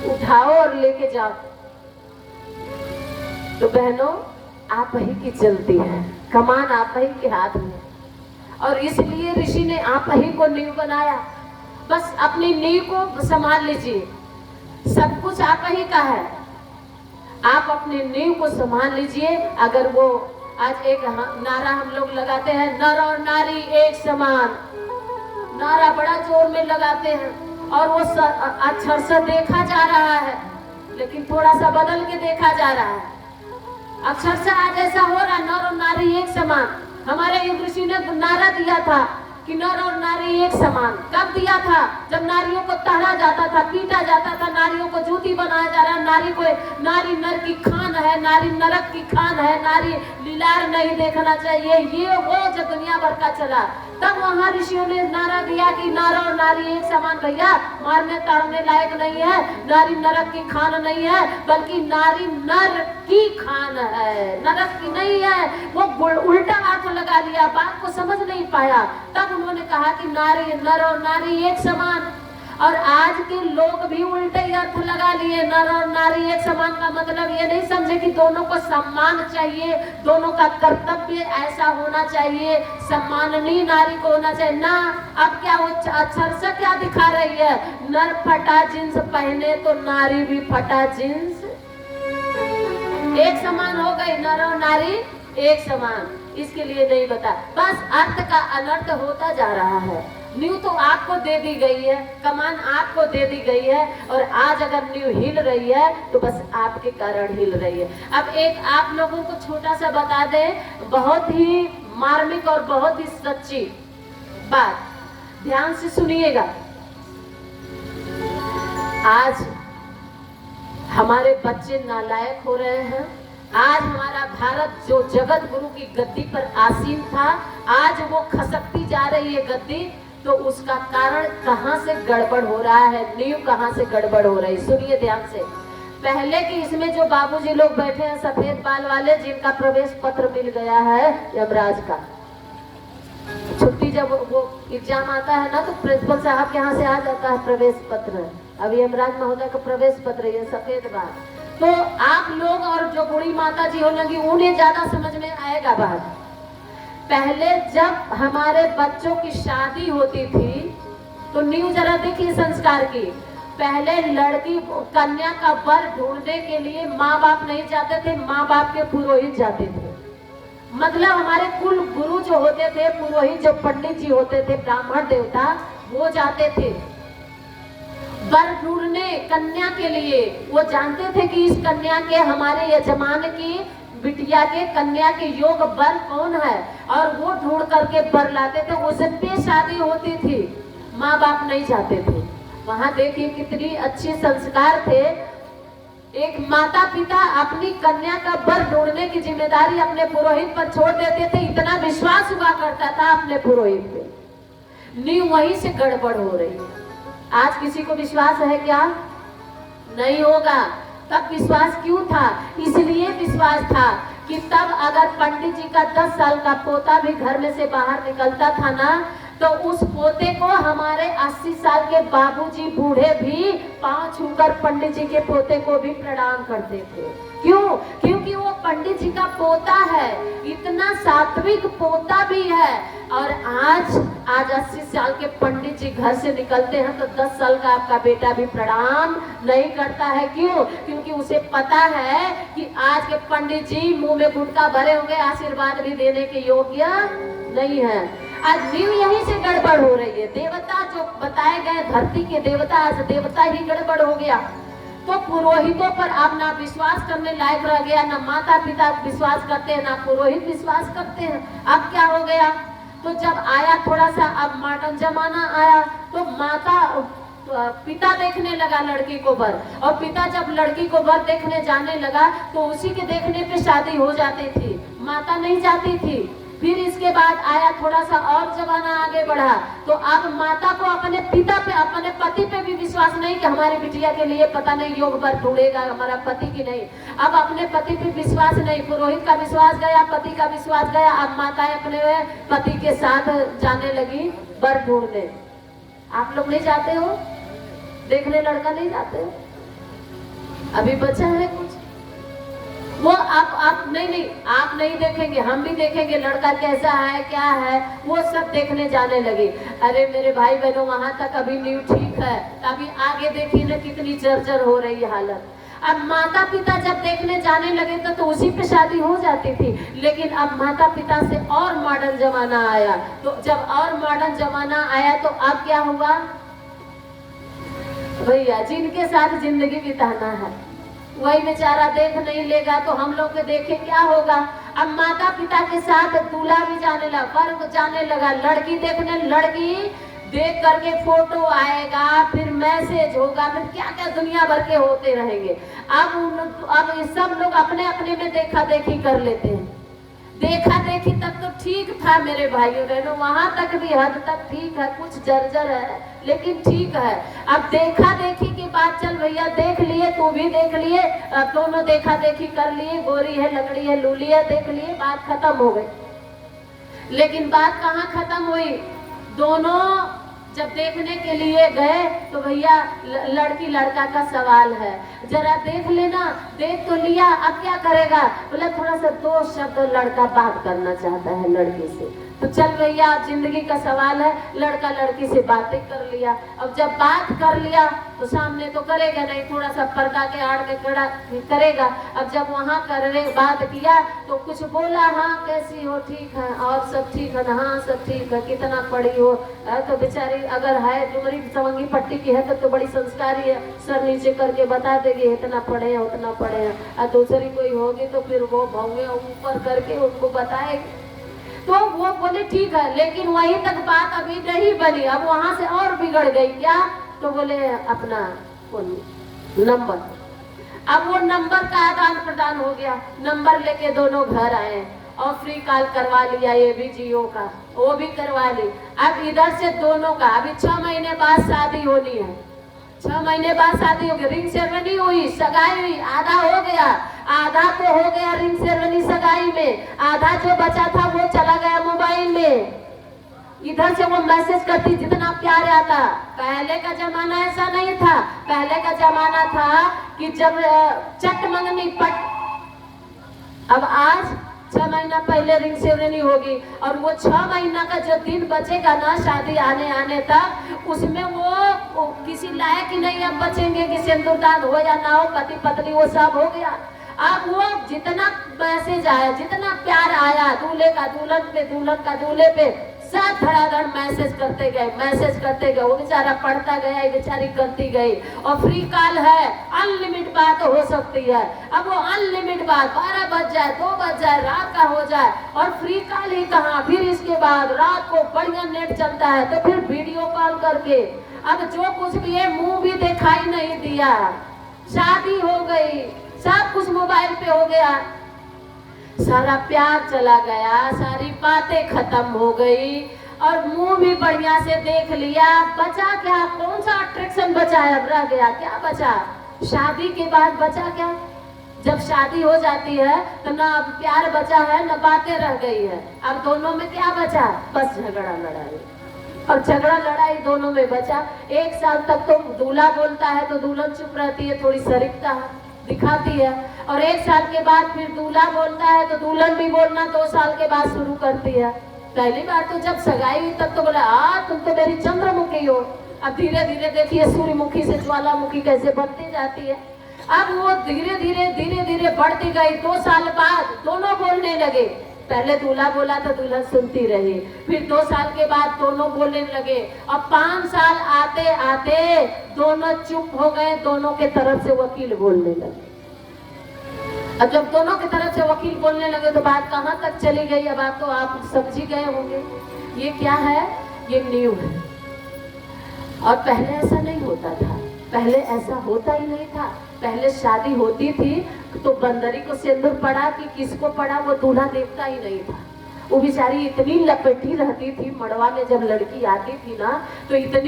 उठाओ और लेके जाओ। तो बहनों, आप ही की चलती है, कमान आप ही के हाथ में, और इसलिए ऋषि ने आप ही को नींव बनाया। बस अपनी नींव को संभाल लीजिए, सब कुछ आप ही का है, आप अपनी नींव को संभाल लीजिए। अगर वो आज एक नारा हम लोग लगाते हैं, नर और नारी एक समान, नारा बड़ा जोर में लगाते हैं, और वो अक्षर से देखा जा रहा है, लेकिन थोड़ा सा बदल के देखा जा रहा है। अक्षर से आज ऐसा हो रहा, नर और नारी एक समान। हमारे युग ऋषि ने नारा दिया था कि नर और नारी एक समान। कब दिया था? जब नारियों को तड़ा जाता था, पीटा जाता था, नारियों को जूती बनाया जा रहा, नारी नर की खान है, नारी नरक की खान है, नारी लीलार नहीं देखना चाहिए, ये वो जो दुनिया भर का चला। तब वहां ऋषियों ने नारा दिया कि नर और नारी एक समान। भैया, मारने ताड़ने लायक नहीं है, नारी नरक की खान नहीं है, बल्कि नारी नर की खान है, नरक की नहीं है। वो उल्टा अर्थ लगा लिया, बात को समझ नहीं पाया। तब उन्होंने कहा कि नारी नर और नारी एक समान, और आज के लोग भी उल्टे अर्थ लगा लिए। नर और नारी एक समान का मतलब ये नहीं समझे कि दोनों को सम्मान चाहिए, दोनों का कर्तव्य ऐसा होना चाहिए, सम्माननीय नारी को होना चाहिए ना। अब क्या वो अक्षर से क्या दिखा रही है? नर फटा जींस पहने तो नारी भी फटा जींस, एक समान हो गई, नर और नारी एक समान। इसके लिए नहीं बता, बस अर्थ का अनर्थ होता जा रहा है। न्यू तो आपको दे दी गई है, कमान आपको दे दी गई है, और आज अगर न्यू हिल रही है तो बस आपके कारण हिल रही है। अब एक आप लोगों को छोटा सा बता दें, बहुत ही मार्मिक और बहुत ही सच्ची बात, ध्यान से सुनिएगा। आज हमारे बच्चे नालायक हो रहे हैं। आज हमारा भारत जो जगत गुरु की गद्दी पर आसीन था, आज वो खसकती जा रही है गद्दी। तो उसका कारण कहां से गड़बड़ हो रहा है, नींव कहां से गड़बड़ हो रही, सुनिए ध्यान से। पहले की इसमें जो बाबूजी लोग बैठे हैं सफेद बाल वाले, जिनका प्रवेश पत्र मिल गया है यमराज का, छुट्टी जब वो एग्जाम आता है ना, तो प्रिंसिपल साहब के यहाँ से आ जाता है प्रवेश पत्र। अब यमराज महोदय का प्रवेश पत्र, ये सफेद बाल। तो आप लोग और जो बूढ़ी माता जी हो लगी, उन्हें ज्यादा समझ में आएगा बात। पहले जब हमारे बच्चों की शादी होती थी, तो न्यू जरा देखिए संस्कार की। पहले लड़की कन्या का वर ढूंढने के लिए माँ बाप नहीं जाते थे, माँ बाप के पुरोहित जाते थे। मतलब हमारे कुल गुरु जो होते थे, पुरोहित जो पंडित जी होते थे, ब्राह्मण देवता, वो जाते थे वर ढूंढने कन्या के लिए। वो जानते थे कि इस कन्या के, हमारे यजमान की बिटिया के, कन्या के योग वर कौन है, और वो ढूंढ करके वर लाते थे। उससे शादी होती थी, माँ बाप नहीं जाते थे। वहां देखिए कितनी अच्छे संस्कार थे। एक माता पिता अपनी कन्या का वर ढूंढने की जिम्मेदारी अपने पुरोहित पर छोड़ देते थे। इतना विश्वास हुआ करता था अपने पुरोहित पे। नींव वहीं से गड़बड़ हो रही है। आज किसी को विश्वास है क्या? नहीं होगा। तब विश्वास क्यों था? इसलिए विश्वास था कि तब अगर पंडित जी का 10 साल का पोता भी घर में से बाहर निकलता था ना, तो उस पोते को हमारे 80 साल के बाबूजी बूढ़े भी पांव छूकर पंडित जी के पोते को भी प्रणाम करते थे। क्यों? क्योंकि वो पंडित जी का पोता है, इतना सात्विक पोता भी है। और आज 80 साल के पंडित जी घर से निकलते हैं तो 10 साल का आपका बेटा भी प्रणाम नहीं करता है। क्यों? क्योंकि उसे पता है कि आज के पंडित जी मुंह में गुटखा भरे होंगे, आशीर्वाद भी देने के योग्य नहीं है। आज न्यू यहीं से गड़बड़ हो रही है। देवता जो बताए गए, धरती के देवता, आज देवता ही गड़बड़ हो गया। तो पुरोहितों पर अब ना विश्वास करने लायक रह गया, ना माता पिता विश्वास करते हैं, ना पुरोहित विश्वास करते हैं। अब क्या हो गया? तो जब आया थोड़ा सा अब मॉडर्न जमाना आया, तो पिता देखने लगा लड़की को वर, और पिता जब लड़की को वर देखने जाने लगा तो उसी के देखने पे शादी हो जाती थी, माता नहीं जाती थी। फिर इसके बाद आया थोड़ा सा और जमाना आगे बढ़ा, तो अब माता को अपने पिता पे, अपने पति पे भी विश्वास नहीं कि हमारी बिटिया के लिए पता नहीं योग वर ढूंढेगा हमारा पति की नहीं। अब अपने पति पे विश्वास नहीं, पुरोहित का विश्वास गया, पति का विश्वास गया। अब माता अपने पति के साथ जाने लगी वर ढूंढने। आप लोग नहीं जाते हो देखने? लड़का नहीं जाते हो? अभी बचा है कुछ? वो आप नहीं, आप नहीं देखेंगे, हम भी देखेंगे लड़का कैसा है क्या है, वो सब देखने जाने लगे। अरे मेरे भाई बहनों, वहां तक अभी न्यू ठीक है, अभी आगे देखिए ना कितनी जर्जर हो रही है हालत। अब माता पिता जब देखने जाने लगे तो उसी पे शादी हो जाती थी, लेकिन अब माता पिता से और मॉडर्न जमाना आया। तो जब और मॉडर्न जमाना आया तो अब क्या हुआ भैया, जिनके साथ जिंदगी बिताना है वही बेचारा देख नहीं लेगा तो हम लोग के देखे क्या होगा। अब माता पिता के साथ दूल्हा भी जाने लगा, फर्क जाने लगा, लड़की देखने, लड़की देख करके फोटो आएगा, फिर मैसेज होगा, फिर क्या क्या दुनिया भर के होते रहेंगे। अब ये सब लोग अपने अपने में देखा देखी कर लेते हैं। देखा देखी तक तो ठीक था मेरे भाइयों बहनों, वहां तक भी हद तक ठीक है, कुछ जर्जर है लेकिन ठीक है। अब देखा देखी की बात, चल भैया देख लिए, तू भी देख लिए, दोनों देखा देखी कर लिए, गोरी है लकड़ी है लूली है, देख लिए, बात खत्म हो गई। लेकिन बात कहाँ खत्म हुई, दोनों जब देखने के लिए गए तो भैया लड़की लड़का का सवाल है, जरा देख लेना, देख तो लिया, अब क्या करेगा, बोला थोड़ा सा दो शब्द लड़का बात करना चाहता है लड़की से, तो चल भैया जिंदगी का सवाल है, लड़का लड़की से बातें कर लिया। अब जब बात कर लिया तो सामने तो करेगा नहीं, थोड़ा सा पर्दा के आड़ के खड़ा करेगा। अब जब वहाँ करने बात किया तो कुछ बोला, हाँ कैसी हो, ठीक है, और सब ठीक है ना, हाँ सब ठीक है, कितना पढ़ी हो, तो बेचारी अगर है तुम्हारी सवंगी पट्टी की है तो बड़ी संस्कारी है, सर नीचे करके बता देगी इतना पढ़े हैं उतना पढ़े हैं, और दूसरी कोई होगी तो फिर वो भौंगे ऊपर करके उनको बताएगी। तो वो बोले ठीक है, लेकिन वहीं तक बात अभी नहीं बनी, अब वहां से और बिगड़ गई। क्या? तो बोले अपना नंबर, अब वो नंबर का आदान प्रदान हो गया, नंबर लेके दोनों घर आए और फ्री कॉल करवा लिया, ये भी जियो का, वो भी करवा ली। अब इधर से दोनों का अभी 6 महीने बाद शादी होनी है, 6 महीने बाद शादी हो गई, रिंग सेरेमनी हुई, सगाई हुई, आधा हो गया, आधा तो हो गया रिंग सेरेमनी सगाई में, आधा जो बचा था वो चला गया मोबाइल में। इधर से वो मैसेज करती, जितना प्यार आता। पहले का जमाना ऐसा नहीं था, पहले का जमाना था कि जब चट मंगनी पट, अब आज 6 महीना पहले रिंग सेरेमनी होगी और वो 6 महीना का जो दिन बचेगा ना शादी आने तक, उसमें वो किसी लायक ही नहीं अब बचेंगे कि सिंदूरदान हो या ना हो, पति पत्नी वो सब हो गया। अब वो जितना मैसेज आया, जितना प्यार आया, दूल्हे का दुल्हन पे, दुल्हन का दूल्हे पे, सब धड़ाधड़ मैसेज करते गए, वो बेचारा पढ़ता गया, बेचारी करती गई। और फ्री कॉल है, अनलिमिटेड बात हो सकती है। अब वो अनलिमिटेड बात 12 बज जाए, 2 बज जाए, रात का हो जाए, और फ्री कॉल ही कहाँ, फिर इसके बाद रात को बढ़िया नेट चलता है तो फिर वीडियो कॉल करके, अब जो कुछ भी है मुंह भी दिखाई नहीं दिया, शादी हो गई, सब कुछ मोबाइल पे हो गया, सारा प्यार चला गया, सारी बातें खत्म हो गई, और मुंह भी बढ़िया से देख लिया। बचा क्या, कौन सा अट्रैक्शन बचा है, अब रह गया क्या बचा? शादी के बाद बचा क्या? जब शादी हो जाती है तो ना अब प्यार बचा है ना बातें रह गई है, अब दोनों में क्या बचा? बस झगड़ा लड़ाई, और झगड़ा लड़ाई दोनों में बचा। 1 साल तक तो दूल्हा बोलता है तो दुल्हन चुप रहती है, थोड़ी सरिकता दिखाती है, और 1 साल के बाद फिर दूल्हा बोलता है तो दुल्हन भी बोलना 2 साल के बाद शुरू करती है। पहली बार तो जब सगाई हुई तब तो बोला तुम तो मेरी चंद्रमुखी हो, अब धीरे धीरे देखिए सूर्यमुखी से ज्वालामुखी कैसे बनती जाती है। अब वो धीरे धीरे बढ़ती गई। 2 साल बाद दोनों बोलने लगे, पहले दूल्हा बोला तो दुल्हन सुनती रही, फिर 2 साल के बाद दोनों बोलने लगे, और 5 साल आते आते दोनों चुप हो गए, दोनों के तरफ से वकील बोलने लगे। अब जब दोनों की तरफ से वकील बोलने लगे तो बात कहाँ तक चली गई, अब आप तो आप समझ ही गए होंगे। ये क्या है? ये न्यू है, और पहले ऐसा नहीं होता था, पहले ऐसा होता ही नहीं था। पहले शादी होती थी तो बंदरी को सिंदूर पड़ा कि किसको पड़ा वो दूल्हा देखता ही नहीं था, वो बेचारी इतनी लपेटी रहती थी, मड़वा में जब लड़की आती थी ना तो इतनी